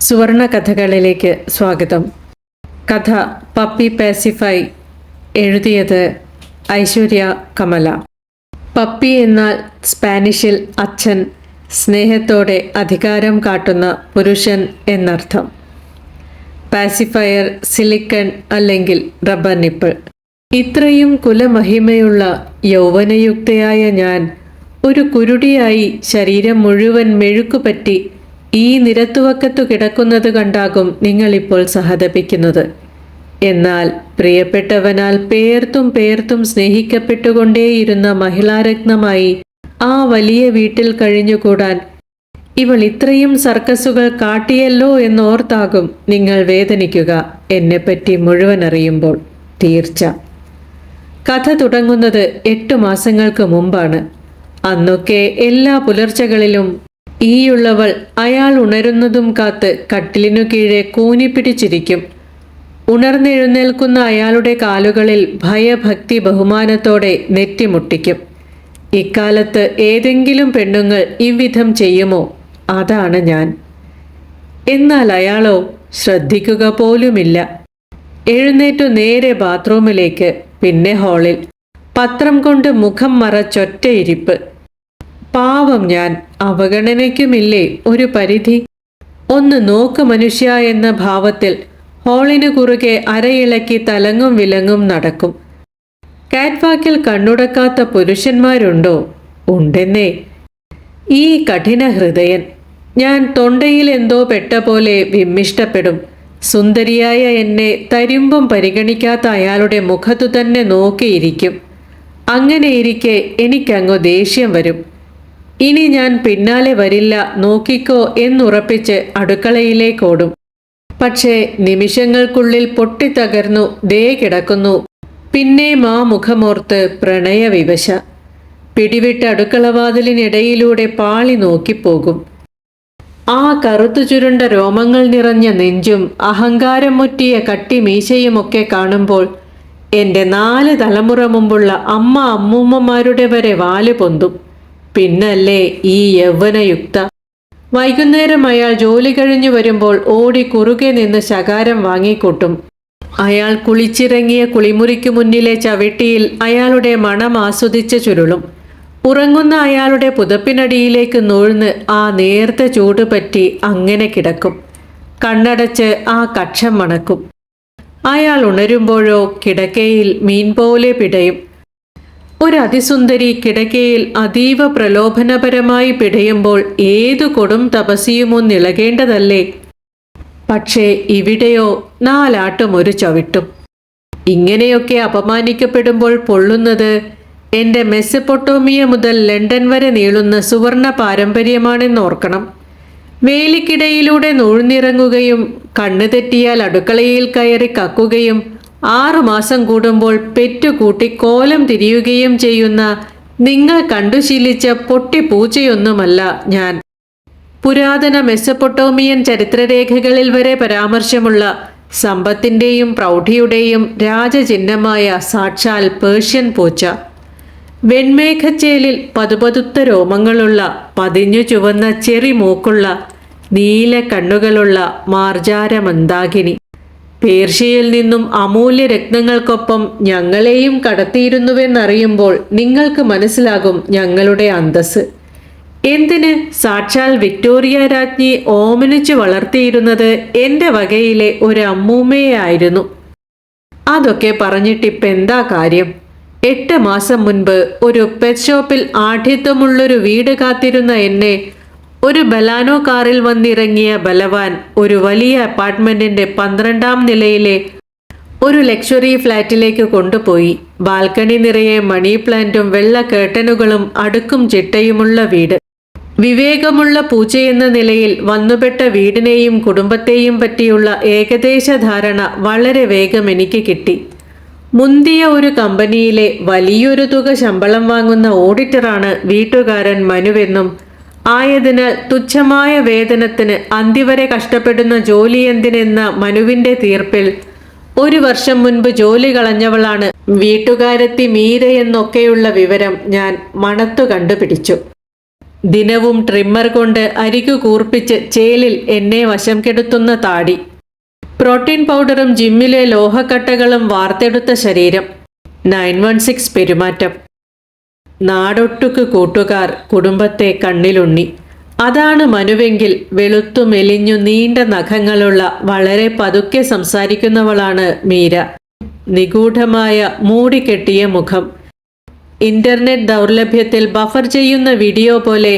സുവർണ കഥകളിലേക്ക് സ്വാഗതം. കഥ പപ്പി പാസിഫൈ. എഴുതിയത് ഐശ്വര്യ കമല. പപ്പി എന്നാൽ സ്പാനിഷിൽ അച്ഛൻ, സ്നേഹത്തോടെ അധികാരം കാട്ടുന്ന പുരുഷൻ എന്നർത്ഥം. പാസിഫയർ സിലിക്കൺ അല്ലെങ്കിൽ റബ്ബർ നിപ്പിൾ. ഇത്രയും കുലമഹിമയുള്ള യൗവനയുക്തയായ ഞാൻ ഒരു കുരുടിയായി ശരീരം മുഴുവൻ മെഴുക്കുപറ്റി ഈ നിരത്തുവക്കത്തു കിടക്കുന്നത് കണ്ടാകും നിങ്ങളിപ്പോൾ സഹതപിക്കുന്നത്. എന്നാൽ പ്രിയപ്പെട്ടവനാൽ പേർത്തും പേർത്തും സ്നേഹിക്കപ്പെട്ടുകൊണ്ടേയിരുന്ന മഹിളാരത്നമായി ആ വലിയ വീട്ടിൽ കഴിഞ്ഞുകൂടാൻ ഇവൾ ഇത്രയും സർക്കസുകൾ കാട്ടിയല്ലോ എന്നോർത്താകും നിങ്ങൾ വേദനിക്കുക എന്നെപ്പറ്റി മുഴുവൻ അറിയുമ്പോൾ. തീർച്ച. കഥ തുടങ്ങുന്നത് 8 മാസങ്ങൾക്ക് മുമ്പാണ്. അന്നൊക്കെ എല്ലാ പുലർച്ചകളിലും ഈയുള്ളവൾ അയാൾ ഉണരുന്നതും കാത്ത് കട്ടിലിനു കീഴെ കൂനിപ്പിടിച്ചിരിക്കും. ഉണർന്നെഴുന്നേൽക്കുന്ന അയാളുടെ കാലുകളിൽ ഭയഭക്തി ബഹുമാനത്തോടെ നെറ്റിമുട്ടിക്കും. ഇക്കാലത്ത് ഏതെങ്കിലും പെണ്ണുങ്ങൾ ഇவ்விധം ചെയ്യുമോ? അതാണ് ഞാൻ. എന്നാൽ അയാളോ ശ്രദ്ധിക്കുക പോലുമില്ല. എഴുന്നേറ്റു നേരെ ബാത്റൂമിലേക്ക്, പിന്നെ ഹാളിൽ. പത്രം കൊണ്ട് മുഖം മറച്ചൊറ്റയിരിപ്പ്. പാവം ഞാൻ. അവഗണനയ്ക്കുമില്ലേ ഒരു പരിധി? ഒന്ന് നോക്ക് മനുഷ്യ എന്ന ഭാവത്തിൽ ഹാളിനു കുറുകെ അരയിളക്കി തലങ്ങും വിലങ്ങും നടക്കും. കാറ്റ്വാക്കിൽ കണ്ണുടക്കാത്ത പുരുഷന്മാരുണ്ടോ? ഉണ്ടെന്നേ. ഈ കഠിന ഹൃദയൻ. ഞാൻ തൊണ്ടയിൽ എന്തോ പെട്ട പോലെ വിമ്മിഷ്ടപ്പെടും. സുന്ദരിയായ എന്നെ തരിമ്പും പരിഗണിക്കാത്ത അയാളുടെ മുഖത്തു തന്നെ നോക്കിയിരിക്കും. അങ്ങനെയിരിക്കെ എനിക്കങ്ങു ദേഷ്യം വരും. ഇനി ഞാൻ പിന്നാലെ വരില്ല, നോക്കിക്കോ എന്നുറപ്പിച്ച് അടുക്കളയിലേക്കോടും. പക്ഷേ നിമിഷങ്ങൾക്കുള്ളിൽ പൊട്ടിത്തകർന്നു ദേ കിടക്കുന്നു. പിന്നെയും ആ മുഖമോർത്ത് പ്രണയവിവശ. പിടിവിട്ട് അടുക്കളവാതിലിനിടയിലൂടെ പാളി നോക്കിപ്പോകും. ആ കറുത്തു ചുരുണ്ട രോമങ്ങൾ നിറഞ്ഞ നെഞ്ചും അഹങ്കാരം മുറ്റിയ കട്ടിമീശയുമൊക്കെ കാണുമ്പോൾ എൻ്റെ 4 തലമുറ മുമ്പുള്ള അമ്മൂമ്മമാരുടെ വരെ വാല് പൊന്തും. പിന്നല്ലേ ഈ യൗവനയുക്ത. വൈകുന്നേരം അയാൾ ജോലി കഴിഞ്ഞു വരുമ്പോൾ ഓടി കുറുകെ നിന്ന് ശകാരം വാങ്ങിക്കൂട്ടും. അയാൾ കുളിച്ചിറങ്ങിയ കുളിമുറിക്കു മുന്നിലെ ചവിട്ടിയിൽ അയാളുടെ മണം ആസ്വദിച്ച് ചുരുളും. ഉറങ്ങുന്ന അയാളുടെ പുതപ്പിനടിയിലേക്ക് നൂഴ്ന്ന് ആ നേർത്ത ചൂട് പറ്റി അങ്ങനെ കിടക്കും. കണ്ണടച്ച് ആ കക്ഷം മണക്കും. അയാൾ ഉണരുമ്പോഴോ കിടക്കയിൽ മീൻ പോലെ പിടയും. ഒരു അതിസുന്ദരി കിടക്കയിൽ അതീവ പ്രലോഭനപരമായി പിടയുമ്പോൾ ഏതു കൊടും തപസ്യയുമൊന്നിളകേണ്ടതല്ലേ? പക്ഷേ ഇവിടെയോ 4 ആട്ടും ഒരു ചവിട്ടും. ഇങ്ങനെയൊക്കെ അപമാനിക്കപ്പെടുമ്പോൾ പൊള്ളുന്നത് എൻ്റെ മെസ്സപ്പൊട്ടോമിയ മുതൽ ലണ്ടൻ വരെ നീളുന്ന സുവർണ പാരമ്പര്യമാണെന്നോർക്കണം. വേലിക്കിടയിലൂടെ നൂഴ്ന്നിറങ്ങുകയും കണ്ണു തെറ്റിയാൽ അടുക്കളയിൽ കയറി കക്കുകയും 6 മാസം കൂടുമ്പോൾ പെറ്റുകൂട്ടി കോലം തിരിയുകയും ചെയ്യുന്ന നിങ്ങൾ കണ്ടുശീലിച്ച പൊട്ടിപ്പൂച്ചയൊന്നുമല്ല ഞാൻ. പുരാതന മെസ്സപ്പൊട്ടോമിയൻ ചരിത്രരേഖകളിൽ വരെ പരാമർശമുള്ള സമ്പത്തിൻ്റെയും പ്രൗഢിയുടെയും രാജചിഹ്നമായ സാക്ഷാൽ പേർഷ്യൻ പൂച്ച. വെൺമേഘച്ചേലിൽ പതുപതുത്ത രോമങ്ങളുള്ള, പതിഞ്ഞു ചുവന്ന ചെറി മൂക്കുള്ള, നീല കണ്ണുകളുള്ള മാർജാര മന്ദാകിനി. പേർഷ്യയിൽ നിന്നും അമൂല്യ രത്നങ്ങൾക്കൊപ്പം ഞങ്ങളെയും കടത്തിയിരുന്നുവെന്നറിയുമ്പോൾ നിങ്ങൾക്ക് മനസ്സിലാകും ഞങ്ങളുടെ അന്തസ്. എന്തിന് സാക്ഷാൽ വിക്ടോറിയ രാജ്ഞി ഓമനിച്ചു വളർത്തിയിരുന്നത് എൻ്റെ വകയിലെ ഒരു അമ്മൂമ്മയായിരുന്നു. അതൊക്കെ പറഞ്ഞിട്ടിപ്പെന്താ കാര്യം? 8 മാസം മുൻപ് ഒരു പെറ്റ് ഷോപ്പിൽ ആഢ്യത്വമുള്ളൊരു വീട് കാത്തിരുന്ന എന്നെ ഒരു ബലാനോ കാറിൽ വന്നിറങ്ങിയ ബലവാൻ ഒരു വലിയ അപ്പാർട്ട്മെന്റിന്റെ 12ാം നിലയിലെ ഒരു ലക്ഷറി ഫ്ലാറ്റിലേക്ക് കൊണ്ടുപോയി. ബാൽക്കണി നിറയെ മണി പ്ലാന്റും വെള്ള കേട്ടനുകളും അടുക്കും ചിട്ടയുമുള്ള വീട്. വിവേകമുള്ള പൂച്ചയെന്ന നിലയിൽ വന്നുപെട്ട വീടിനെയും കുടുംബത്തെയും പറ്റിയുള്ള ഏകദേശ ധാരണ വളരെ വേഗം എനിക്ക് കിട്ടി. മുന്തിയ ഒരു കമ്പനിയിലെ വലിയൊരു തുക ശമ്പളം വാങ്ങുന്ന ഓഡിറ്ററാണ് വീട്ടുകാരൻ മനുവെന്നും ആയതിനാൽ തുച്ഛമായ വേതനത്തിന് അന്തിവരെ കഷ്ടപ്പെടുന്ന ജോലി എന്തിനെന്ന മനുവിൻ്റെ തീർപ്പിൽ 1 വർഷം മുൻപ് ജോലി കളഞ്ഞവളാണ് വീട്ടുകാരത്തി മീരയെന്നൊക്കെയുള്ള വിവരം ഞാൻ മണത്തു കണ്ടുപിടിച്ചു. ദിനവും ട്രിമ്മർ കൊണ്ട് അരികു കൂർപ്പിച്ച് ചേലിൽ എന്നെ വശം കെടുത്തുന്ന താടി, പ്രോട്ടീൻ പൗഡറും ജിമ്മിലെ ലോഹക്കട്ടകളും വാർത്തെടുത്ത ശരീരം, 916 പെരുമാറ്റം. നാടൊട്ടുക്ക് കൂട്ടുകാർ, കുടുംബത്തെ കണ്ണിലുണ്ണി. അതാണ് മനുവെങ്കിൽ വെളുത്തു മെലിഞ്ഞു നീണ്ട നഖങ്ങളുള്ള വളരെ പതുക്കെ സംസാരിക്കുന്നവളാണ് മീര. നിഗൂഢമായ മൂടിക്കെട്ടിയ മുഖം, ഇന്റർനെറ്റ് ദൗർലഭ്യത്തിൽ ബഫർ ചെയ്യുന്ന വീഡിയോ പോലെ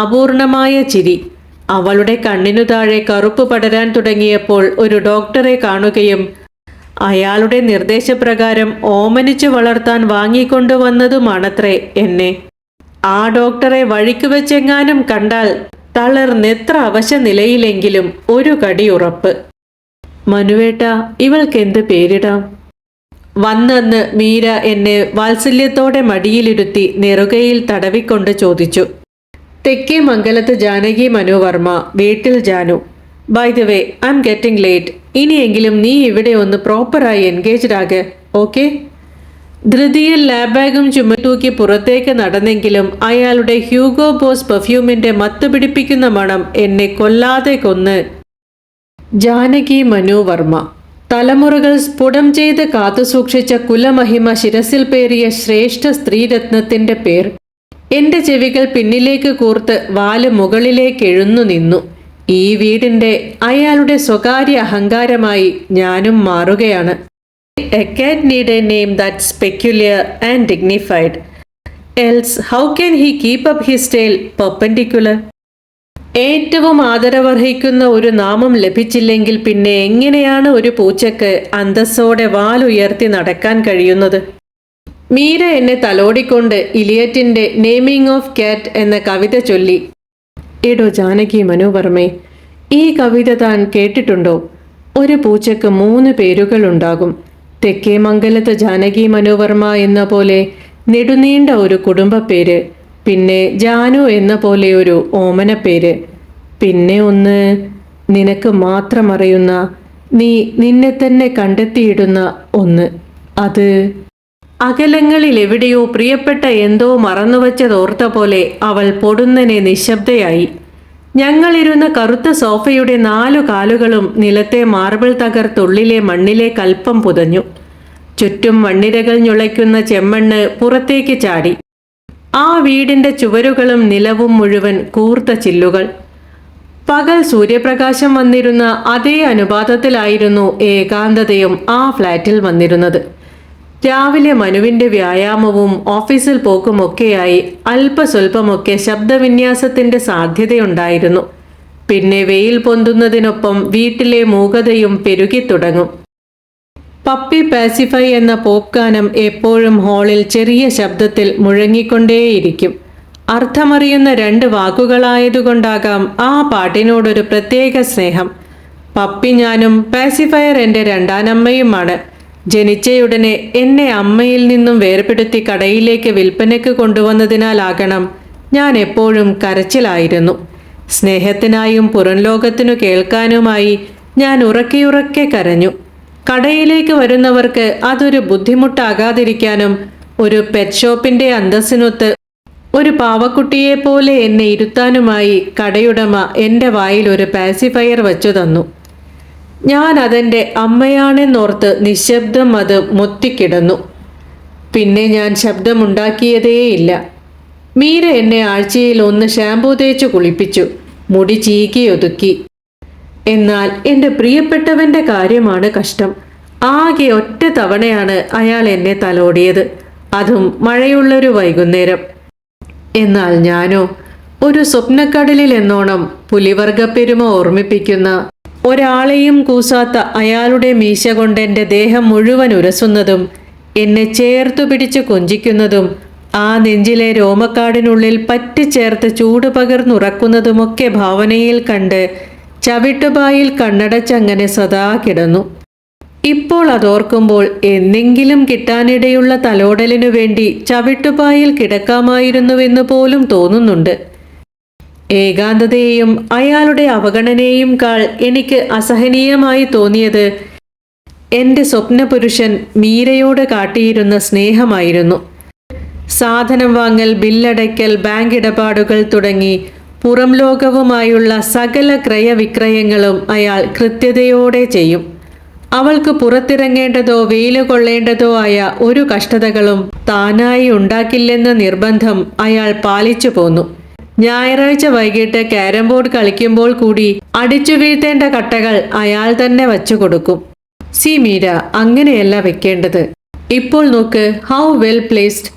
അപൂർണമായ ചിരി. അവളുടെ കണ്ണിനു താഴെ കറുപ്പ് പടരാൻ തുടങ്ങിയപ്പോൾ ഒരു ഡോക്ടറെ കാണുകയും അയാളുടെ നിർദ്ദേശപ്രകാരം ഓമനിച്ചു വളർത്താൻ വാങ്ങിക്കൊണ്ടുവന്നതുമാണത്രേ എന്നെ. ആ ഡോക്ടറെ വഴിക്ക് വെച്ചെങ്ങാനും കണ്ടാൽ തളർന്നെത്ര അവശ നിലയിലെങ്കിലും ഒരു കടി ഉറപ്പ്. മനുവേട്ട, ഇവൾക്കെന്ത് പേരിടാം? വന്നെന്ന് മീര എന്നെ വാത്സല്യത്തോടെ മടിയിലിരുത്തി നെറുകയിൽ തടവിക്കൊണ്ട് ചോദിച്ചു. തെക്കേ മംഗലത്ത് ജാനകി മനുവർമ്മ, വീട്ടിൽ Janu. By the way, I am getting late. ഇനിയെങ്കിലും നീ ഇവിടെ ഒന്ന് പ്രോപ്പറായി എൻഗേജ്ഡ് ആകെ, ഓക്കെ? ധൃതിയിൽ ലാബ് ബാഗും ചുമതൂക്കി പുറത്തേക്ക് നടന്നെങ്കിലും അയാളുടെ ഹ്യൂഗോ ബോസ് പെർഫ്യൂമിന്റെ മത്തുപിടിപ്പിക്കുന്ന മണം എന്നെ കൊല്ലാതെ കൊന്ന്. ജാനകി മനുവർമ്മ, തലമുറകൾ സ്ഫുടം ചെയ്ത് കാത്തുസൂക്ഷിച്ച കുലമഹിമ ശിരസിൽ പേറിയ ശ്രേഷ്ഠ സ്ത്രീരത്നത്തിന്റെ പേർ. എന്റെ ചെവികൾ പിന്നിലേക്ക് കൂർത്ത് വാല് മുകളിലേക്ക് എഴുന്നു നിന്നു. ഈ വീടിന്റെ, അയാളുടെ സ്വകാര്യ അഹങ്കാരമായി ഞാനും മാറുകയാണ്. A cat need a name that's peculiar and dignified. Else, how can he keep up his tail perpendicular? ഏറ്റവും ആദരവർഹിക്കുന്ന ഒരു നാമം ലഭിച്ചില്ലെങ്കിൽ പിന്നെ എങ്ങനെയാണ് ഒരു പൂച്ചക്ക് അന്തസ്സോടെ വാലുയർത്തി നടക്കാൻ കഴിയുന്നത്? മീര എന്നെ തലോടിക്കൊണ്ട് ഇലിയറ്റിന്റെ നെയിമിംഗ് ഓഫ് കാറ്റ് എന്ന കവിത ചൊല്ലി. എടോ ജാനകി മനുവർമ്മേ, ഈ കവിത താൻ കേട്ടിട്ടുണ്ടോ? ഒരു പൂച്ചക്ക് 3 പേരുകളുണ്ടാകും. തെക്കേ മംഗലത്ത് ജാനകി മനുവർമ്മ എന്ന പോലെ നെടുനീണ്ട ഒരു കുടുംബ പേര്, പിന്നെ ജാനു എന്ന പോലെ ഒരു ഓമനപ്പേര്, പിന്നെ ഒന്ന് നിനക്ക് മാത്രം അറിയുന്ന, നീ നിന്നെ തന്നെ കണ്ടെത്തിയിടുന്ന ഒന്ന്. അത് അകലങ്ങളിൽ എവിടെയോ പ്രിയപ്പെട്ട എന്തോ മറന്നുവച്ചതോർത്ത പോലെ അവൾ പൊടുന്നനെ നിശബ്ദയായി. ഞങ്ങളിരുന്ന കറുത്ത സോഫയുടെ 4 കാലുകളും നിലത്തെ മാർബിൾ തകർത്തുള്ളിലെ മണ്ണിലെ കൽപ്പം പുതഞ്ഞു. ചുറ്റും മണ്ണിരകൾ ഞുളയ്ക്കുന്ന ചെമ്മണ്ണ് പുറത്തേക്ക് ചാടി. ആ വീടിന്റെ ചുവരുകളും നിലവും മുഴുവൻ കൂർത്ത ചില്ലുകൾ. പകൽ സൂര്യപ്രകാശം വന്നിരുന്ന അതേ അനുപാതത്തിലായിരുന്നു ഏകാന്തതയും ആ ഫ്ലാറ്റിൽ വന്നിരുന്നത്. രാവിലെ മനുവിന്റെ വ്യായാമവും ഓഫീസിൽ പോക്കുമൊക്കെയായി അല്പസ്വല്പമൊക്കെ ശബ്ദവിന്യാസത്തിന്റെ സാധ്യതയുണ്ടായിരുന്നു. പിന്നെ വെയിൽ പൊന്തുന്നതിനൊപ്പം വീട്ടിലെ മൂകതയും പെരുകിത്തുടങ്ങും. പപ്പി പാസിഫൈ എന്ന പോപ്പ് ഗാനം എപ്പോഴും ഹാളിൽ ചെറിയ ശബ്ദത്തിൽ മുഴങ്ങിക്കൊണ്ടേയിരിക്കും. അർത്ഥമറിയുന്ന 2 വാക്കുകളായതുകൊണ്ടാകാം ആ പാട്ടിനോടൊരു പ്രത്യേക സ്നേഹം. പപ്പി ഞാനും, പാസിഫയർ എൻ്റെ രണ്ടാനമ്മയുമാണ്. ജനിച്ചയുടനെ എന്നെ അമ്മയിൽ നിന്നും വേർപെടുത്തി കടയിലേക്ക് വിൽപ്പനയ്ക്ക് കൊണ്ടുവന്നതിനാലാകണം ഞാൻ എപ്പോഴും കരച്ചിലായിരുന്നു. സ്നേഹത്തിനായും പുറം ലോകത്തിനു കേൾക്കാനുമായി ഞാൻ ഉറക്കെ കരഞ്ഞു. കടയിലേക്ക് വരുന്നവർക്ക് അതൊരു ബുദ്ധിമുട്ടാകാതിരിക്കാനും ഒരു പെറ്റ് ഷോപ്പിന്റെ അന്തസ്സിനൊത്ത് ഒരു പാവക്കുട്ടിയെപ്പോലെ എന്നെ ഇരുത്താനുമായി കടയുടമ എൻ്റെ വായിൽ ഒരു പാസിഫയർ വച്ചു തന്നു. ഞാൻ അതെൻ്റെ അമ്മയാണെന്നോർത്ത് നിശബ്ദം അത് മൊത്തിക്കിടന്നു. പിന്നെ ഞാൻ ശബ്ദമുണ്ടാക്കിയതേയില്ല. മീര എന്നെ ആഴ്ചയിൽ 1 ഷാമ്പൂ തേച്ചു കുളിപ്പിച്ചു, മുടി ചീകി ഒതുക്കി. എന്നാൽ എൻ്റെ പ്രിയപ്പെട്ടവൻ്റെ കാര്യമാണ് കഷ്ടം. ആകെ ഒറ്റ തവണയാണ് അയാൾ എന്നെ തലോടിയത്, അതും മഴയുള്ളൊരു വൈകുന്നേരം. എന്നാൽ ഞാനോ ഒരു സ്വപ്നക്കടലിൽ എന്നോണം പുലിവർഗപ്പെരുമ ഓർമ്മിപ്പിക്കുന്ന, ഒരാളെയും കൂസാത്ത അയാളുടെ മീശ കൊണ്ട് എൻ്റെ ദേഹം മുഴുവൻ ഉരസുന്നതും എന്നെ ചേർത്തു പിടിച്ച് കൊഞ്ചിക്കുന്നതും ആ നെഞ്ചിലെ രോമക്കാടിനുള്ളിൽ പറ്റിച്ചേർത്ത് ചൂട് പകർന്നുറക്കുന്നതുമൊക്കെ ഭാവനയിൽ കണ്ട് ചവിട്ടുപായിൽ കണ്ണടച്ചങ്ങനെ സദാ കിടന്നു. ഇപ്പോൾ അതോർക്കുമ്പോൾ എന്തെങ്കിലും കിട്ടാനിടയുള്ള തലോടലിനു വേണ്ടി ചവിട്ടുപായിൽ കിടക്കാമായിരുന്നുവെന്ന് പോലും തോന്നുന്നുണ്ട്. ഏകാന്തതയെയും അയാളുടെ അവഗണനയെയും കാൾ എനിക്ക് അസഹനീയമായി തോന്നിയത് എൻ്റെ സ്വപ്നപുരുഷൻ മീരയോട് കാട്ടിയിരുന്ന സ്നേഹമായിരുന്നു. സാധനം വാങ്ങൽ, ബില്ലടയ്ക്കൽ, ബാങ്ക് ഇടപാടുകൾ തുടങ്ങി പുറം ലോകവുമായുള്ള സകല ക്രയവിക്രയങ്ങളും അയാൾ കൃത്യതയോടെ ചെയ്യും. അവൾക്ക് പുറത്തിറങ്ങേണ്ടതോ വെയില് കൊള്ളേണ്ടതോ ആയ ഒരു കഷ്ടതകളും താനായി ഉണ്ടാക്കില്ലെന്ന നിർബന്ധം അയാൾ പാലിച്ചു പോന്നു. ഞായറാഴ്ച വൈകിട്ട് ക്യാരം ബോർഡ് കളിക്കുമ്പോൾ കൂടി അടിച്ചു വീഴ്ത്തേണ്ട കട്ടകൾ അയാൾ തന്നെ വച്ചു കൊടുക്കും. സി മീര, അങ്ങനെയല്ല വെക്കേണ്ടത്. ഇപ്പോൾ നോക്ക്, ഹൗ വെൽ പ്ലേസ്ഡ്.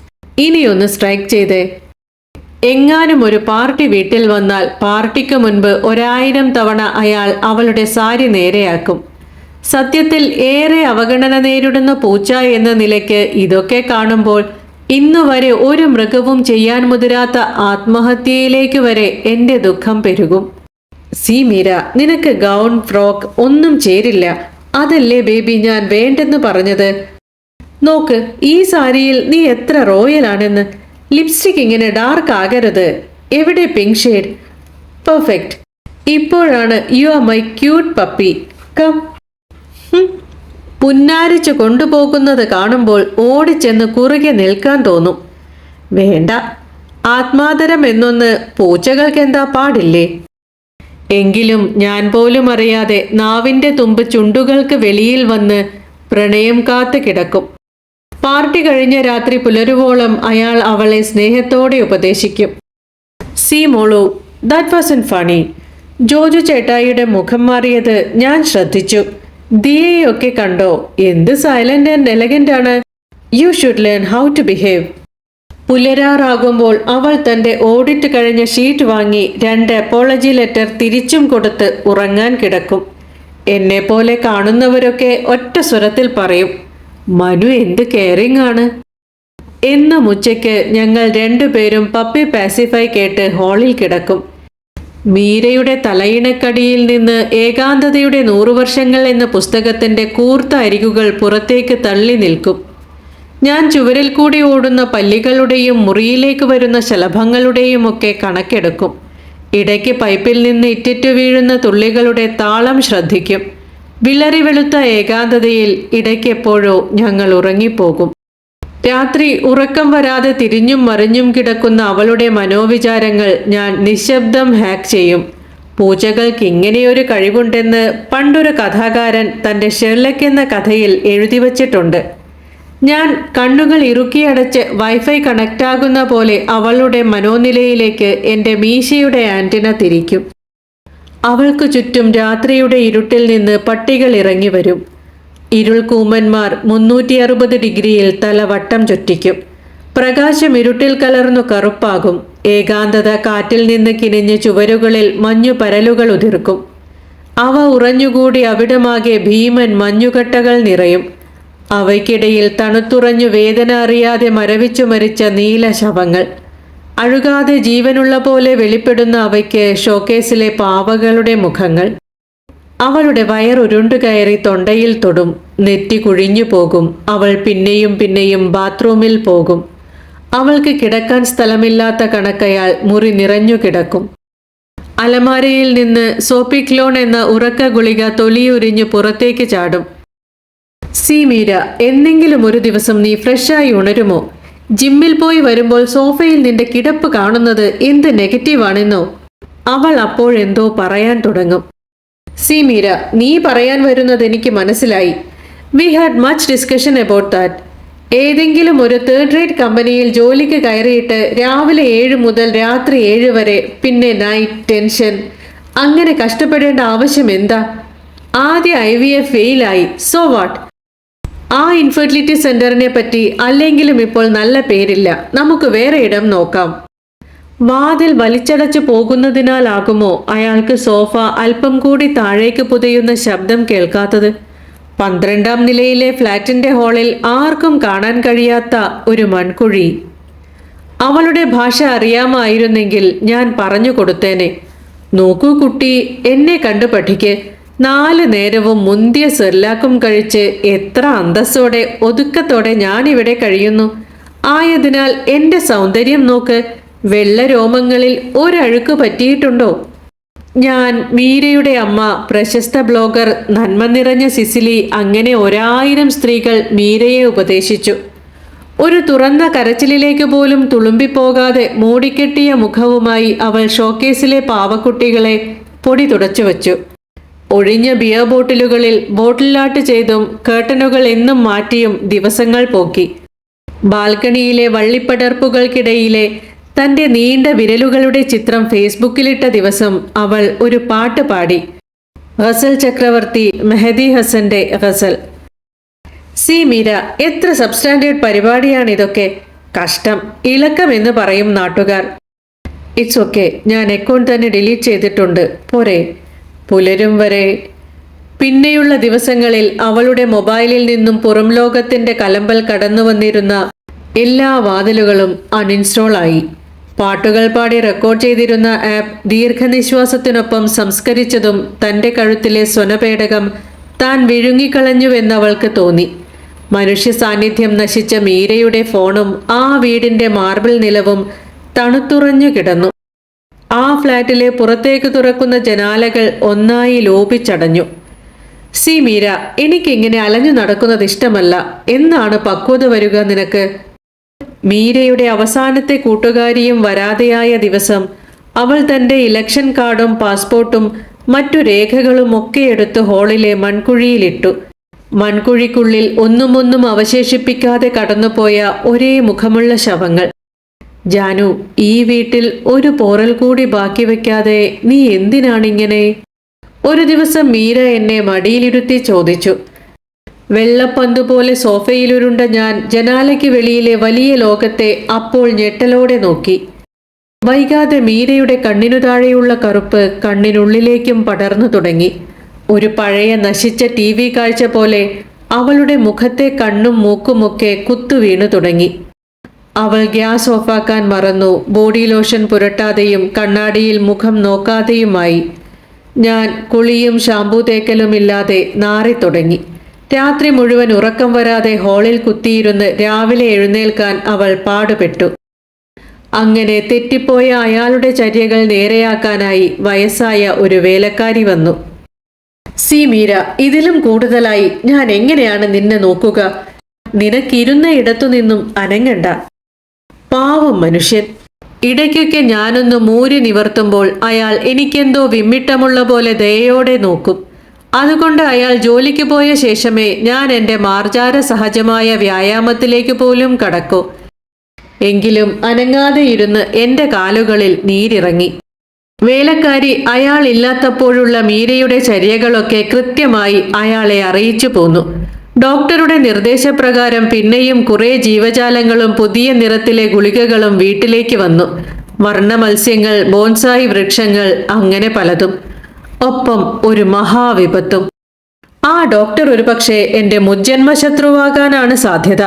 ഇനിയൊന്ന് സ്ട്രൈക്ക് ചെയ്തേ. എങ്ങാനും ഒരു പാർട്ടി വീട്ടിൽ വന്നാൽ പാർട്ടിക്ക് മുൻപ് 1000 തവണ അയാൾ അവളുടെ സാരി നേരെയാക്കും. സത്യത്തിൽ ഏറെ അവഗണന നേരിടുന്ന പൂച്ച എന്ന നിലയ്ക്ക് ഇതൊക്കെ കാണുമ്പോൾ ഇന്നുവരെ ഒരു മൃഗവും ചെയ്യാൻ മുതിരാത്ത ആത്മഹത്യയിലേക്ക് വരെ എൻ്റെ ദുഃഖം പെരുകും. സി മീര, നിനക്ക് ഗൗൺ, ഫ്രോക്ക് ഒന്നും ചേരില്ല. അതല്ലേ ബേബി ഞാൻ വേണ്ടെന്ന് പറഞ്ഞത്. നോക്ക്, ഈ സാരിയിൽ നീ എത്ര റോയലാണെന്ന്. ലിപ്സ്റ്റിക് ഇങ്ങനെ ഡാർക്ക് ആകരുത്. എവിടെ പിങ്ക് ഷെയ്ഡ്? പെർഫെക്റ്റ്. ഇപ്പോഴാണ് you are my cute puppy. Come. പുന്നാരിച്ചു കൊണ്ടുപോകുന്നത് കാണുമ്പോൾ ഓടിച്ചെന്ന് കുറുകെ നിൽക്കാൻ തോന്നും. വേണ്ട, ആത്മാദരം എന്നൊന്ന് പൂച്ചകൾക്കെന്താ പാടില്ലേ? എങ്കിലും ഞാൻ പോലും അറിയാതെ നാവിൻ്റെ തുമ്പ് ചുണ്ടുകൾക്ക് വെളിയിൽ വന്ന് പ്രണയം കാത്തു കിടക്കും. പാർട്ടി കഴിഞ്ഞ രാത്രി പുലരുവോളം അയാൾ അവളെ സ്നേഹത്തോടെ ഉപദേശിക്കും. സി മോളു, ദാറ്റ് വാസന്റ് ഫണി. ജോജു ചേട്ടായിയുടെ മുഖം മാറിയത് ഞാൻ ശ്രദ്ധിച്ചു. ദിയയൊക്കെ കണ്ടോ? എന്ത് സൈലന്റ് ആൻഡ് എലഗന്റ് ആണ്. You should learn how to behave. പുലരാറാകുമ്പോൾ അവൾ തൻ്റെ ഓഡിറ്റ് കഴിഞ്ഞ ഷീറ്റ് വാങ്ങി 2 അപ്പോളജി ലെറ്റർ തിരിച്ചും കൊടുത്ത് ഉറങ്ങാൻ കിടക്കും. എന്നെപ്പോലെ കാണുന്നവരൊക്കെ ഒറ്റ സ്വരത്തിൽ പറയും, മനു എന്ത് കെയറിംഗ് ആണ്. എന്നും ഉച്ചയ്ക്ക് ഞങ്ങൾ 2 പേരും പപ്പി പാസിഫൈ കേട്ട് ഹാളിൽ കിടക്കും. മീരയുടെ തലയിണക്കടിയിൽ നിന്ന് ഏകാന്തതയുടെ 100 വർഷങ്ങൾ എന്ന പുസ്തകത്തിൻ്റെ കൂർത്ത അരികുകൾ പുറത്തേക്ക് തള്ളി നിൽക്കും. ഞാൻ ചുവരിൽ കൂടി ഓടുന്ന പല്ലികളുടെയും മുറിയിലേക്ക് വരുന്ന ശലഭങ്ങളുടെയും ഒക്കെ കണക്കെടുക്കും. ഇടയ്ക്ക് പൈപ്പിൽ നിന്ന് ഇറ്റിറ്റു വീഴുന്ന തുള്ളികളുടെ താളം ശ്രദ്ധിക്കും. വിളറി വെളുത്ത ഏകാന്തതയിൽ ഇടയ്ക്കെപ്പോഴോ ഞങ്ങൾ ഉറങ്ങിപ്പോകും. രാത്രി ഉറക്കം വരാതെ തിരിഞ്ഞും മറിഞ്ഞും കിടക്കുന്ന അവളുടെ മനോവിചാരങ്ങൾ ഞാൻ നിശബ്ദം ഹാക്ക് ചെയ്യും. പൂച്ചകൾക്ക് ഇങ്ങനെയൊരു കഴിവുണ്ടെന്ന് പണ്ടൊരു കഥാകാരൻ തൻ്റെ ഷെർലക് എന്ന കഥയിൽ എഴുതി വച്ചിട്ടുണ്ട്. ഞാൻ കണ്ണുകൾ ഇറുക്കിയടച്ച് വൈഫൈ കണക്റ്റാകുന്ന പോലെ അവളുടെ മനോനിലയിലേക്ക് എൻ്റെ മീശയുടെ ആൻറ്റിന തിരിക്കും. അവൾക്ക് ചുറ്റും രാത്രിയുടെ ഇരുട്ടിൽ നിന്ന് പട്ടികൾ ഇറങ്ങി വരും. ഇരുൾ കൂമന്മാർ 360 ഡിഗ്രിയിൽ തല വട്ടം ചുറ്റിക്കും. പ്രകാശം ഇരുട്ടിൽ കലർന്നു കറുപ്പാകും. ഏകാന്തത കാറ്റിൽ നിന്ന് കിനിഞ്ഞ് ചുവരുകളിൽ മഞ്ഞു പരലുകൾ ഉതിർക്കും. അവ ഉറഞ്ഞുകൂടി അവിടമാകെ ഭീമൻ മഞ്ഞുകട്ടകൾ നിറയും. അവയ്ക്കിടയിൽ തണുത്തുറഞ്ഞു വേദന അറിയാതെ മരവിച്ചു മരിച്ച നീല ശവങ്ങൾ. അഴുകാതെ ജീവനുള്ള പോലെ വെളിപ്പെടുന്ന അവയ്ക്ക് ഷോക്കേസിലെ പാവകളുടെ മുഖങ്ങൾ. അവളുടെ വയറുരുണ്ടു കയറി തൊണ്ടയിൽ തൊടും. നെറ്റി കുഴിഞ്ഞു പോകും. അവൾ പിന്നെയും പിന്നെയും ബാത്റൂമിൽ പോകും. അവൾക്ക് കിടക്കാൻ സ്ഥലമില്ലാത്ത കണക്കയാൾ മുറി നിറഞ്ഞു കിടക്കും. അലമാരയിൽ നിന്ന് സോപ്പിക്ലോൺ എന്ന ഉറക്ക ഗുളിക തൊലിയുരിഞ്ഞു പുറത്തേക്ക് ചാടും. സി മീര, എന്നെങ്കിലും ഒരു ദിവസം നീ ഫ്രഷായി ഉണരുമോ? ജിമ്മിൽ പോയി വരുമ്പോൾ സോഫയിൽ നിന്റെ കിടപ്പ് കാണുന്നത് എന്ത് നെഗറ്റീവാണെന്നോ? അവൾ അപ്പോഴെന്തോ പറയാൻ തുടങ്ങും. സി മീര, നീ പറയാൻ വരുന്നത് എനിക്ക് മനസ്സിലായി. We had much discussion about that. ഏതെങ്കിലും ഒരു 3rd rate കമ്പനിയിൽ ജോലിക്ക് കയറിയിട്ട് രാവിലെ 7 മുതൽ രാത്രി 7 വരെ, പിന്നെ നൈറ്റ് ടെൻഷൻ, അങ്ങനെ കഷ്ടപ്പെടേണ്ട ആവശ്യം എന്താ? ആദ്യ IVF ഫെയിലായി, സോ വാട്ട്? ആ ഇൻഫെർട്ടിലിറ്റി സെന്ററിനെ പറ്റി അല്ലെങ്കിലും ഇപ്പോൾ നല്ല പേരില്ല. നമുക്ക് വേറെ ഇടം നോക്കാം. വാതിൽ വലിച്ചടച്ചു പോകുന്നതിനാലാകുമോ അയാൾക്ക് സോഫ അല്പം കൂടി താഴേക്ക് പുതയുന്ന ശബ്ദം കേൾക്കാത്തത്? 12ാം നിലയിലെ ഫ്ലാറ്റിന്റെ ഹാളിൽ ആർക്കും കാണാൻ കഴിയാത്ത ഒരു മൺകുഴി. അവളുടെ ഭാഷ അറിയാമായിരുന്നെങ്കിൽ ഞാൻ പറഞ്ഞു കൊടുത്തേനെ. നോക്കൂ കുട്ടി, എന്നെ കണ്ടു പഠിക്ക്. 4 നേരവും മുന്തിയ സെർലാക്കും കഴിച്ച് എത്ര അന്തസ്സോടെ ഒതുക്കത്തോടെ ഞാനിവിടെ കഴിയുന്നു. ആയതിനാൽ എൻ്റെ സൗന്ദര്യം നോക്ക്. വെള്ള രോമങ്ങളിൽ ഒരഴുക്ക് പറ്റിയിട്ടുണ്ടോ? ഞാൻ, മീരയുടെ അമ്മ, പ്രശസ്ത ബ്ലോഗർ, നന്മ നിറഞ്ഞ സിസിലി, അങ്ങനെ 1000 സ്ത്രീകൾ മീരയെ ഉപദേശിച്ചു. ഒരു തുറന്ന കരച്ചിലിലേക്ക് പോലും തുളുമ്പിപ്പോകാതെ മൂടിക്കെട്ടിയ മുഖവുമായി അവൾ ഷോക്കേസിലെ പാവക്കുട്ടികളെ പൊടി തുടച്ചു വച്ചു. ഒഴിഞ്ഞ ബിയർ ബോട്ടിലുകളിൽ ബോട്ടിലാട്ട് ചെയ്തും കർട്ടനുകൾ എന്നും മാറ്റിയും ദിവസങ്ങൾ പോക്കി. ബാൽക്കണിയിലെ വള്ളിപ്പടർപ്പുകൾക്കിടയിലെ തൻ്റെ നീണ്ട വിരലുകളുടെ ചിത്രം ഫേസ്ബുക്കിലിട്ട ദിവസം അവൾ ഒരു പാട്ട് പാടി. ഗസൽ ചക്രവർത്തി മെഹദി ഹസന്റെ ഗസൽ. സി മീര, എത്ര സബ്സ്റ്റാൻഡേർഡ് പരിപാടിയാണിതൊക്കെ. കഷ്ടം, ഇളക്കമെന്ന് പറയും നാട്ടുകാർ. ഇറ്റ്സ് ഓക്കെ, ഞാൻ അക്കൗണ്ട് തന്നെ ഡിലീറ്റ് ചെയ്തിട്ടുണ്ട്, പോരെ. പുലരും വരെ. പിന്നെയുള്ള ദിവസങ്ങളിൽ അവളുടെ മൊബൈലിൽ നിന്നും പുറം ലോകത്തിന്റെ കലമ്പൽ കടന്നു വന്നിരുന്ന എല്ലാ വാതിലുകളും അൺഇൻസ്റ്റാൾ ആയി. പാട്ടുകൾ പാടി റെക്കോർഡ് ചെയ്തിരുന്ന ആപ്പ് ദീർഘനിശ്വാസത്തിനൊപ്പം സംസ്കരിച്ചതും തൻ്റെ കഴുത്തിലെ സ്വനപേടകം താൻ വിഴുങ്ങിക്കളഞ്ഞുവെന്നവൾക്ക് തോന്നി. മനുഷ്യ സാന്നിധ്യം നശിച്ച മീരയുടെ ഫോണും ആ വീടിന്റെ മാർബിൾ നിലവും തണുത്തുറഞ്ഞു കിടന്നു. ആ ഫ്ലാറ്റിലെ പുറത്തേക്ക് തുറക്കുന്ന ജനാലകൾ ഒന്നായി ലോപിച്ചടഞ്ഞു. സി മീര, എനിക്കിങ്ങനെ അലഞ്ഞു നടക്കുന്നത് ഇഷ്ടമല്ല. എന്നാണ് പക്വത വരിക നിനക്ക്? മീരയുടെ അവസാനത്തെ കൂട്ടുകാരിയും വരാതെയായ ദിവസം അവൾ തൻ്റെ ഇലക്ഷൻ കാർഡും പാസ്പോർട്ടും മറ്റു രേഖകളും ഒക്കെ എടുത്ത് ഹാളിലെ മൺകുഴിയിലിട്ടു. മൺകുഴിക്കുള്ളിൽ ഒന്നുമൊന്നും അവശേഷിപ്പിക്കാതെ കടന്നുപോയ ഒരേ മുഖമുള്ള ശവങ്ങൾ. ജാനു, ഈ വീട്ടിൽ ഒരു പോറൽ കൂടി ബാക്കി വയ്ക്കാതെ നീ എന്തിനാണിങ്ങനെ? ഒരു ദിവസം മീര എന്നെ മടിയിലിരുത്തി ചോദിച്ചു. വെള്ളപ്പന്തുപോലെ സോഫയിലുരുണ്ട ഞാൻ ജനാലയ്ക്ക് വെളിയിലെ വലിയ ലോകത്തെ അപ്പോൾ ഞെട്ടലോടെ നോക്കി. വൈകാതെ മീരയുടെ കണ്ണിനു താഴെയുള്ള കറുപ്പ് കണ്ണിനുള്ളിലേക്കും പടർന്നു തുടങ്ങി. ഒരു പഴയ നശിച്ച TV കാഴ്ച പോലെ അവളുടെ മുഖത്തെ കണ്ണും മൂക്കുമൊക്കെ കുത്തുവീണു തുടങ്ങി. അവൾ ഗ്യാസ് ഓഫാക്കാൻ മറന്നു. ബോഡി ലോഷൻ പുരട്ടാതെയും കണ്ണാടിയിൽ മുഖം നോക്കാതെയുമായി. ഞാൻ കുളിയും ഷാമ്പൂ തേക്കലുമില്ലാതെ നാറിത്തുടങ്ങി. രാത്രി മുഴുവൻ ഉറക്കം വരാതെ ഹാളിൽ കുത്തിയിരുന്ന് രാവിലെ എഴുന്നേൽക്കാൻ അവൾ പാടുപെട്ടു. അങ്ങനെ തെറ്റിപ്പോയ അയാളുടെ ചര്യകൾ നേരെയാക്കാനായി വയസ്സായ ഒരു വേലക്കാരി വന്നു. സി മീര, ഇതിലും കൂടുതലായി ഞാൻ എങ്ങനെയാണ് നിന്നെ നോക്കുക? നിനക്കിരുന്ന ഇടത്തുനിന്നും അനങ്ങണ്ട. പാവം മനുഷ്യൻ. ഇടയ്ക്കൊക്കെ ഞാനൊന്ന് മൂരി നിവർത്തുമ്പോൾ അയാൾ എനിക്കെന്തോ വിമ്മിട്ടമുള്ള പോലെ ദയയോടെ നോക്കും. അതുകൊണ്ട് അയാൾ ജോലിക്ക് പോയ ശേഷമേ ഞാൻ എൻ്റെ മാർജാര സഹജമായ വ്യായാമത്തിലേക്ക് പോലും കടക്കൂ. എങ്കിലും അനങ്ങാതെ ഇരുന്ന് എൻ്റെ കാലുകളിൽ നീരിറങ്ങി. വേലക്കാരി അയാൾ ഇല്ലാത്തപ്പോഴുള്ള മീരയുടെ ചര്യകളൊക്കെ കൃത്യമായി അയാളെ അറിയിച്ചു പോന്നു. ഡോക്ടറുടെ നിർദ്ദേശപ്രകാരം പിന്നെയും കുറെ ജീവജാലങ്ങളും പുതിയ നിറത്തിലെ ഗുളികകളും വീട്ടിലേക്ക് വന്നു. വർണ്ണ മത്സ്യങ്ങൾ, ബോൺസായി വൃക്ഷങ്ങൾ, അങ്ങനെ പലതും. ഒപ്പം ഒരു മഹാവിപത്തും. ആ ഡോക്ടർ ഒരുപക്ഷെ എൻ്റെ മുജ്ജന്മ ശത്രുവാകാനാണ് സാധ്യത.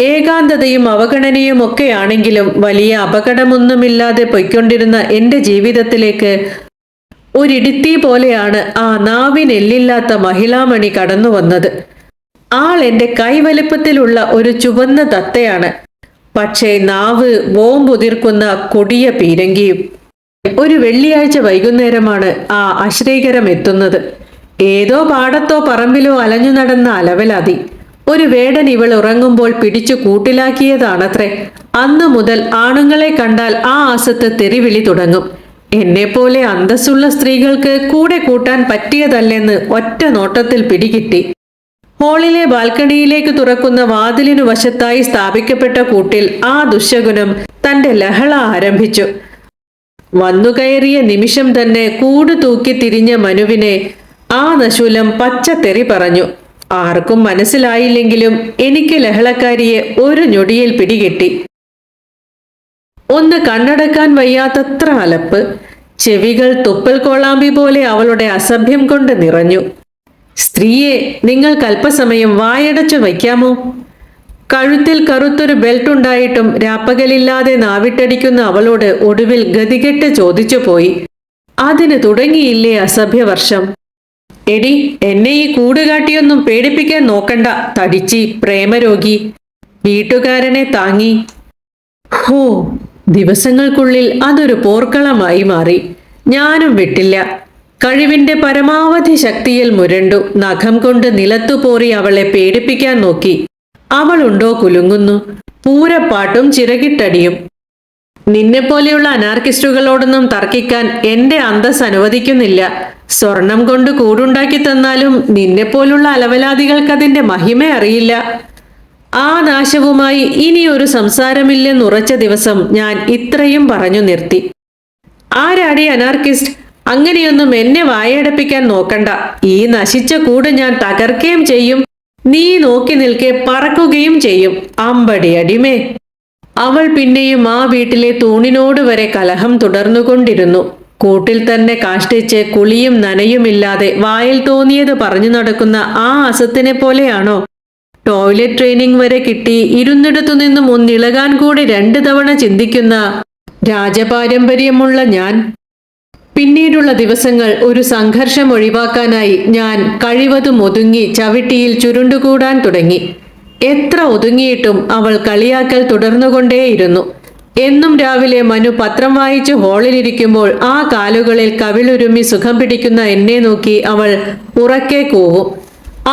ഏകാന്തതയും അവഗണനയും ഒക്കെയാണെങ്കിലും വലിയ അപകടമൊന്നുമില്ലാതെ പൊയ്ക്കൊണ്ടിരുന്ന എൻ്റെ ജീവിതത്തിലേക്ക് ഒരിടിത്തി പോലെയാണ് ആ നാവിനെല്ലില്ലാത്ത മഹിളാമണി കടന്നു വന്നത്. ആൾ എൻ്റെ കൈവലിപ്പത്തിലുള്ള ഒരു ചുവന്ന തത്തയാണ്. പക്ഷേ നാവ് ബോംബുതിർക്കുന്ന കൊടിയ പീരങ്കിയും. ഒരു വെള്ളിയാഴ്ച വൈകുന്നേരമാണ് ആ അശ്രീകരം എത്തുന്നത്. ഏതോ പാടത്തോ പറമ്പിലോ അലഞ്ഞു നടന്ന അലവലാതി. ഒരു വേടൻ ഇവൾ ഉറങ്ങുമ്പോൾ പിടിച്ചു കൂട്ടിലാക്കിയതാണത്രേ. അന്നു മുതൽ ആണുങ്ങളെ കണ്ടാൽ ആ ആസത്ത് തെറിവിളി തുടങ്ങും. എന്നെപ്പോലെ അന്തസ്സുള്ള സ്ത്രീകൾക്ക് കൂടെ കൂട്ടാൻ പറ്റിയതല്ലെന്ന് ഒറ്റ നോട്ടത്തിൽ പിടികിട്ടി. ഹാളിലെ ബാൽക്കണിയിലേക്ക് തുറക്കുന്ന വാതിലിനു വശത്തായി സ്ഥാപിക്കപ്പെട്ട കൂട്ടിൽ ആ ദുശകുനം തന്റെ ലഹള ആരംഭിച്ചു. വന്നുകയറിയ നിമിഷം തന്നെ കൂട് തൂക്കി തിരിഞ്ഞ മനുവിനെ ആ നശൂലം പച്ചത്തെറി പറഞ്ഞു. ആർക്കും മനസ്സിലായില്ലെങ്കിലും എനിക്ക് ലഹളക്കാരിയെ ഒരു ഞൊടിയിൽ പിടികിട്ടി. ഒന്ന് കണ്ണടക്കാൻ വയ്യാത്തത്ര അലപ്പ്. ചെവികൾ തുപ്പൽ കോളാമ്പി പോലെ അവളുടെ അസഭ്യം കൊണ്ട് നിറഞ്ഞു. സ്ത്രീയെ, നിങ്ങൾക്ക് അല്പസമയം വായടച്ചു വയ്ക്കാമോ? കഴുത്തിൽ കറുത്തൊരു ബെൽറ്റ് ഉണ്ടായിട്ടും രാപ്പകലില്ലാതെ നാവിട്ടടിക്കുന്ന അവളോട് ഒടുവിൽ ഗതികെട്ട് ചോദിച്ചു പോയി. അതിന് തുടങ്ങിയില്ലേ അസഭ്യവർഷം? എടി, എന്നെ ഈ കൂടുകാട്ടിയൊന്നും പേടിപ്പിക്കാൻ നോക്കണ്ട, തടിച്ചി പ്രേമരോഗി. വീട്ടുകാരനെ താങ്ങി. ഹോ, ദിവസങ്ങൾക്കുള്ളിൽ അതൊരു പോർക്കളമായി മാറി. ഞാനും വിട്ടില്ല. കഴിവിന്റെ പരമാവധി ശക്തിയിൽ മുരണ്ടു. നഖം കൊണ്ട് നിലത്തുപോറി അവളെ പേടിപ്പിക്കാൻ നോക്കി. അവളുണ്ടോ കുലുങ്ങുന്നു. പൂരപ്പാട്ടും ചിറകിട്ടടിയും. നിന്നെപ്പോലെയുള്ള അനാർക്കിസ്റ്റുകളോടൊന്നും തർക്കിക്കാൻ എന്റെ അന്തസ് അനുവദിക്കുന്നില്ല. സ്വർണം കൊണ്ട് കൂടുണ്ടാക്കി തന്നാലും നിന്നെപ്പോലുള്ള അലവലാദികൾക്കതിന്റെ മഹിമ അറിയില്ല. ആ നാശവുമായി ഇനിയൊരു സംസാരമില്ലെന്നുറച്ച ദിവസം ഞാൻ ഇത്രയും പറഞ്ഞു നിർത്തി. ആരാടി അനാർക്കിസ്റ്റ്? അങ്ങനെയൊന്നും എന്നെ വായടപ്പിക്കാൻ നോക്കണ്ട. ഈ നശിച്ച കൂട് ഞാൻ തകർക്കുകയും ചെയ്യും. നീ നോക്കി നിൽക്കെ പറക്കുകയും ചെയ്യും. അമ്പടി അടിമേ. അവൾ പിന്നെയും ആ വീട്ടിലെ തൂണിനോട് വരെ കലഹം തുടർന്നുകൊണ്ടിരുന്നു. കൂട്ടിൽ തന്നെ കാഷ്ടിച്ച് കുളിയും നനയുമില്ലാതെ വായിൽ തോന്നിയത് പറഞ്ഞു നടക്കുന്ന ആ അസത്തിനെ പോലെയാണോ? ടോയ്ലറ്റ് ട്രെയിനിങ് വരെ കിട്ടി ഇരുന്നിടത്തു നിന്നും ഒന്നിളകാൻ കൂടി 2 തവണ ചിന്തിക്കുന്ന രാജപാരമ്പര്യമുള്ള ഞാൻ? പിന്നീടുള്ള ദിവസങ്ങൾ ഒരു സംഘർഷം ഒഴിവാക്കാനായി ഞാൻ കഴിവതും ഒതുങ്ങി ചവിട്ടിയിൽ ചുരുണ്ടുകൂടാൻ തുടങ്ങി. എത്ര ഒതുങ്ങിയിട്ടും അവൾ കളിയാക്കൽ തുടർന്നുകൊണ്ടേയിരുന്നു. എന്നും രാവിലെ മനു പത്രം വായിച്ച് ഹാളിലിരിക്കുമ്പോൾ ആ കാലുകളിൽ കവിളുരുമ്മി സുഖം പിടിക്കുന്ന എന്നെ നോക്കി അവൾ ഉറക്കെ കൂവും.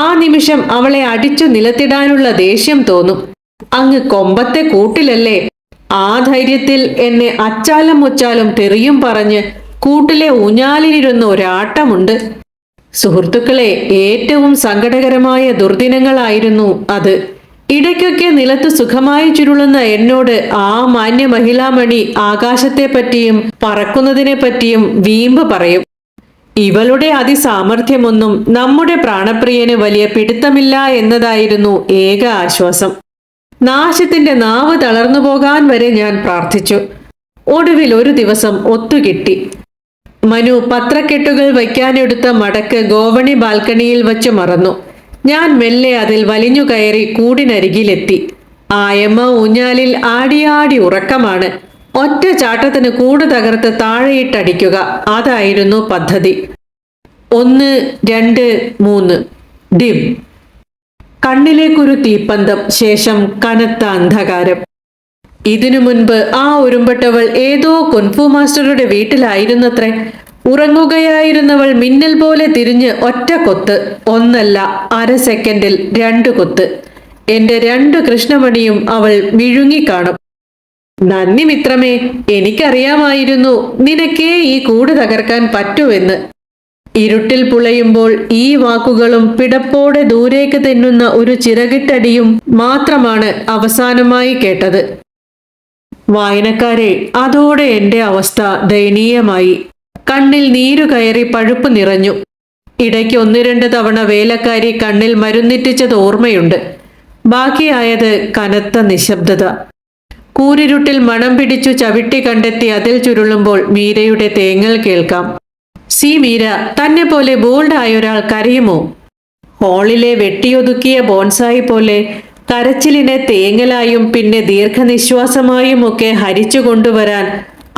ആ നിമിഷം അവളെ അടിച്ചു നിലത്തിടാനുള്ള ദേഷ്യം തോന്നും. അങ്ങ് കൊമ്പത്തെ കൂട്ടിലല്ലേ? ആ ധൈര്യത്തിൽ എന്നെ അച്ചാലും മുച്ചാലും തെറിയും പറഞ്ഞ് കൂട്ടിലെ ഊഞ്ഞാലിലിരുന്ന ഒരാട്ടമുണ്ട്. സുഹൃത്തുക്കളെ, ഏറ്റവും സങ്കടകരമായ ദുർദിനങ്ങളായിരുന്നു അത്. ഇടയ്ക്കൊക്കെ നിലത്ത് സുഖമായി ചുരുളുന്ന എന്നോട് ആ മാന്യ മഹിളാമണി ആകാശത്തെപ്പറ്റിയും പറക്കുന്നതിനെ പറ്റിയും വീമ്പ് പറയും. ഇവളുടെ അതിസാമർഥ്യമൊന്നും നമ്മുടെ പ്രാണപ്രിയന് വലിയ പിടുത്തമില്ല എന്നതായിരുന്നു ഏക ആശ്വാസം. നാശത്തിന്റെ നാവ് തളർന്നു പോകാൻ വരെ ഞാൻ പ്രാർത്ഥിച്ചു. ഒടുവിൽ ഒരു ദിവസം ഒത്തുകിട്ടി. മനു പത്രക്കെട്ടുകൾ വയ്ക്കാനെടുത്ത മടക്ക് ഗോവണി ബാൽക്കണിയിൽ വച്ച് മറന്നു. ഞാൻ മെല്ലെ അതിൽ വലിഞ്ഞു കയറി കൂടിനരികിലെത്തി. ആയമ്മ ഊഞ്ഞാലിൽ ആടിയാടി ഉറക്കമാണ്. ഒറ്റ ചാട്ടത്തിന് കൂട് തകർത്ത് താഴെയിട്ടടിക്കുക, അതായിരുന്നു പദ്ധതി. 1, 2, 3 ഡിം. കണ്ണിലേക്കൊരു തീപ്പന്തം, ശേഷം കനത്ത അന്ധകാരം. ഇതിനു മുൻപ് ആ ഉരുമ്പട്ടവൾ ഏതോ കുൻഫു മാസ്റ്ററുടെ വീട്ടിലായിരുന്നത്രേ. ഉറങ്ങുകയായിരുന്നവൾ മിന്നൽ പോലെ തിരിഞ്ഞ് ഒറ്റ കൊത്ത്, ഒന്നല്ല 1/2 സെക്കൻഡിൽ 2 കൊത്ത്. എന്റെ 2 കൃഷ്ണമണിയും അവൾ വിഴുങ്ങിക്കാണും. നന്ദി മിത്രമേ, എനിക്കറിയാമായിരുന്നു നിനക്കേ ഈ കൂട് തകർക്കാൻ പറ്റുമെന്ന്. ഇരുട്ടിൽ പുളയുമ്പോൾ ഈ വാക്കുകളും പിടപ്പോടെ ദൂരേക്ക് തെന്നുന്ന ഒരു ചിറകിട്ടടിയും മാത്രമാണ് അവസാനമായി കേട്ടത്. വായനക്കാരെ, അതോടെ എന്റെ അവസ്ഥ ദയനീയമായി. കണ്ണിൽ നീരു കയറി പഴുപ്പ് നിറഞ്ഞു. ഇടയ്ക്ക് 1-2 തവണ വേലക്കാരി കണ്ണിൽ മരുന്നിറ്റിച്ചത് ഓർമ്മയുണ്ട്. ബാക്കിയായത് കനത്ത നിശബ്ദത. കൂരിരുട്ടിൽ മണം പിടിച്ചു ചവിട്ടി കണ്ടെത്തി അതിൽ ചുരുളുമ്പോൾ മീരയുടെ തേങ്ങൽ കേൾക്കാം. സി മീര, തന്നെ പോലെ ബോൾഡായ ഒരാൾ കരയുമോ? ഹാളിലെ വെട്ടിയൊതുക്കിയ ബോൺസായി പോലെ കരച്ചിലിനെ തേങ്ങലായും പിന്നെ ദീർഘനിശ്വാസമായും ഒക്കെ ഹരിച്ചു കൊണ്ടുവരാൻ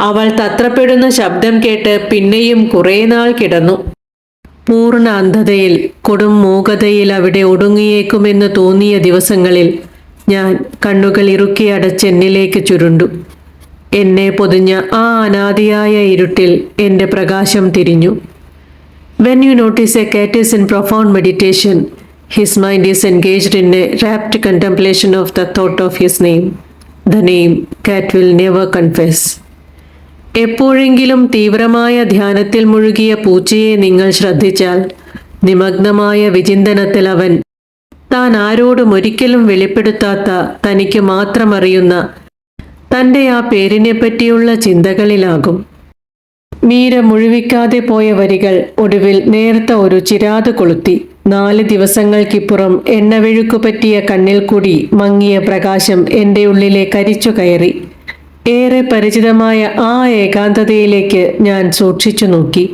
അവൾ തത്രപ്പെടുന്ന ശബ്ദം കേട്ട് പിന്നെയും കുറേ നാൾ കിടന്നു. പൂർണ്ണ അന്ധതയിൽ, കൊടും മൂകതയിൽ അവിടെ ഒടുങ്ങിയേക്കുമെന്ന് തോന്നിയ ദിവസങ്ങളിൽ ഞാൻ കണ്ണുകൾ ഇറുക്കി അടച്ചെന്നിലേക്ക് ചുരുണ്ടു. എന്നെ പൊതിഞ്ഞ ആ അനാദിയായ ഇരുട്ടിൽ എൻ്റെ പ്രകാശം തിരിഞ്ഞു. When you notice a cat is in profound meditation, his mind is engaged in a rapt contemplation of the thought of his name. The name cat will never confess. എപ്പോഴെങ്കിലും തീവ്രമായ ധ്യാനത്തിൽ മുഴുകിയ പൂച്ചയെ നിങ്ങൾ ശ്രദ്ധിച്ചാൽ, നിമഗ്നമായ വിചിന്തനത്തിൽ അവൻ താൻ ആരോടും ഒരിക്കലും വെളിപ്പെടുത്താത്ത, തനിക്ക് മാത്രമറിയുന്ന തൻ്റെ ആ പേരിനെപ്പറ്റിയുള്ള ചിന്തകളിലാകും. മീര മുഴുവിക്കാതെ പോയ വരികൾ ഒടുവിൽ നേർത്ത ഒരു ചിരാത് കൊളുത്തി. 4 ദിവസങ്ങൾക്കിപ്പുറം എണ്ണവെഴുക്കു പറ്റിയ കണ്ണിൽ കൂടി മങ്ങിയ പ്രകാശം എൻ്റെ ഉള്ളിലെ കരിച്ചു കയറി. ഏറെ പരിചിതമായ ആ ഏകാന്തതയിലേക്ക് ഞാൻ സൂക്ഷിച്ചു നോക്കി.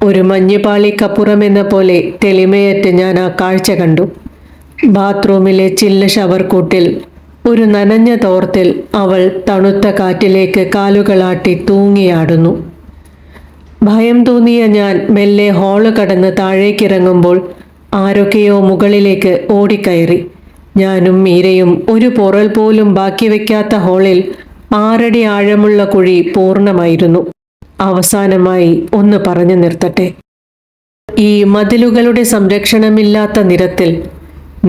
ഒരു മഞ്ഞുപാളിക്കപ്പുറമെന്ന പോലെ തെളിമയറ്റ് ഞാൻ ആ കാഴ്ച കണ്ടു. ബാത്റൂമിലെ ചില്ല് ഷവർ കൂട്ടിൽ ഒരു നനഞ്ഞ തോർത്തിൽ അവൾ തണുത്ത കാറ്റിലേക്ക് കാലുകളാട്ടി തൂങ്ങിയാടുന്നു. ഭയം തോന്നിയ ഞാൻ മെല്ലെ ഹാള് കടന്ന് താഴേക്കിറങ്ങുമ്പോൾ ആരൊക്കെയോ മുകളിലേക്ക് ഓടിക്കയറി. ഞാനും മീരയും ഒരു പൊറൽ പോലും ബാക്കി വയ്ക്കാത്ത ഹാളിൽ 6 അടി ആഴമുള്ള കുഴി പൂർണ്ണമായിരുന്നു. അവസാനമായി ഒന്ന് പറഞ്ഞു നിർത്തട്ടെ. ഈ മതിലുകളുടെ സംരക്ഷണമില്ലാത്ത നിരത്തിൽ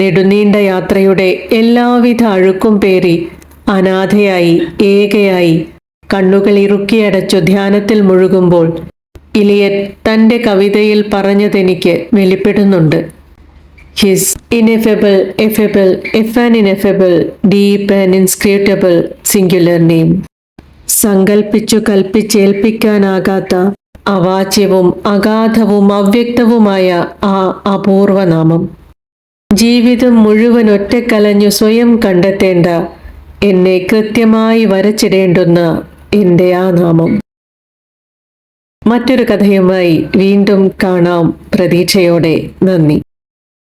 നെടുനീണ്ട യാത്രയുടെ എല്ലാവിധ അഴുക്കും പേറി അനാഥയായി ഏകയായി കണ്ണുകൾ ഇറുക്കിയടച്ചു ധ്യാനത്തിൽ മുഴുകുമ്പോൾ ഇലിയറ്റ് തൻ്റെ കവിതയിൽ പറഞ്ഞതെനിക്ക് വെളിപ്പെടുന്നുണ്ട്. His ineffable, effable, an ineffable, deep and inscrutable singular name. സങ്കൽപ്പിച്ചു കൽപ്പിച്ചേൽപ്പിക്കാനാകാത്ത അവാച്യവും അഗാധവും അവ്യക്തവുമായ ആ അപൂർവനാമം. ജീവിതം മുഴുവൻ ഒറ്റക്കലഞ്ഞു സ്വയം കണ്ടെത്തേണ്ട, എന്നെ കൃത്യമായി വരച്ചിടേണ്ടുന്ന എൻ്റെ ആ നാമം. മറ്റൊരു കഥയുമായി വീണ്ടും കാണാം പ്രതീക്ഷയോടെ. നന്ദി.